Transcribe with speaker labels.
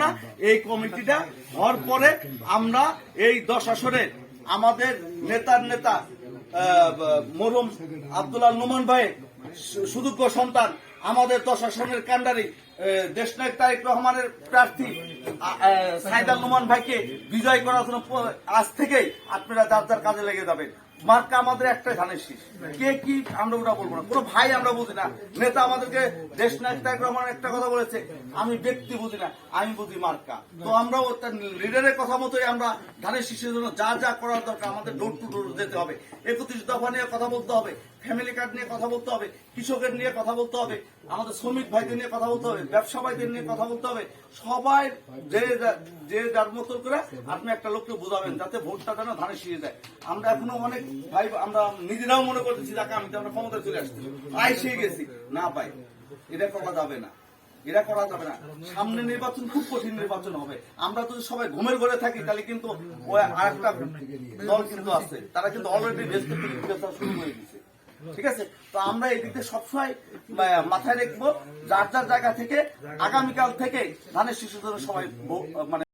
Speaker 1: না এই কমিটিটা হওয়ার পরে আমরা এই 10 আসরে আমাদের নেতার নেতা মরহুম আব্দুল্লাহ নোমান ভাই সুযোগ্য সন্তান আমাদের 10 আসনের কান্ডারি দেশনায়ক তারেক রহমানের প্রার্থী সাইদাল নোমান ভাইকে বিজয় করার জন্য আজ থেকেই আপনারা যার যার কাজে লেগে যাবেন। মার্কা আমাদের একটা ধানের শীষ, কে কি আমরা ওটা বলবো না, কোনো ভাই আমরা বুঝি না। নেতা আমাদেরকে দেশনায়ক তারেক রহমান একটা কথা বলেছে, আমি ব্যক্তি বুঝি না, আমি বুঝি মার্কা। তো আমরাও লিডারের কথা মতোই আমরা ধানের শীষের জন্য যা যা করার দরকার আমাদের ডোর টু ডোর যেতে হবে, 31 দফা নিয়ে কথা বলতে হবে, ফ্যামিলি কার্ড নিয়ে কথা বলতে হবে, কৃষকের নিয়ে কথা বলতে হবে, আমাদের শ্রমিক ভাইদের নিয়ে কথা বলতে হবে, ব্যবসা ভাইদের নিয়ে কথা বলতে হবে। সবাই যে যার মতো করে আপনি একটা লোককে বোঝাবেন যাতে ভোটটা যেন ধানের শীষে যায়। আমরা এখনো অনেক ভাই আমরা নিজেরাও মনে করতেছি যাকে আমি আমরা ক্ষমতায় চলে আসছি, আইসে গেছি না পাই, এটা করা যাবে না, এটা করা যাবে না। সামনে নির্বাচন খুব কঠিন নির্বাচন হবে। আমরা যদি সবাই ঘুমের ঘরে থাকি তাহলে কিন্তু আরেকটা দল কিন্তু আছে, তারা কিন্তু অলরেডি শুরু করে দিচ্ছে। ঠিক আছে, তো আমরা এই দিকে সবসময় মাথায় রাখবো, যার যার জায়গা থেকে আগামীকাল থেকে ধানের শীষের জন্য সবাই মানে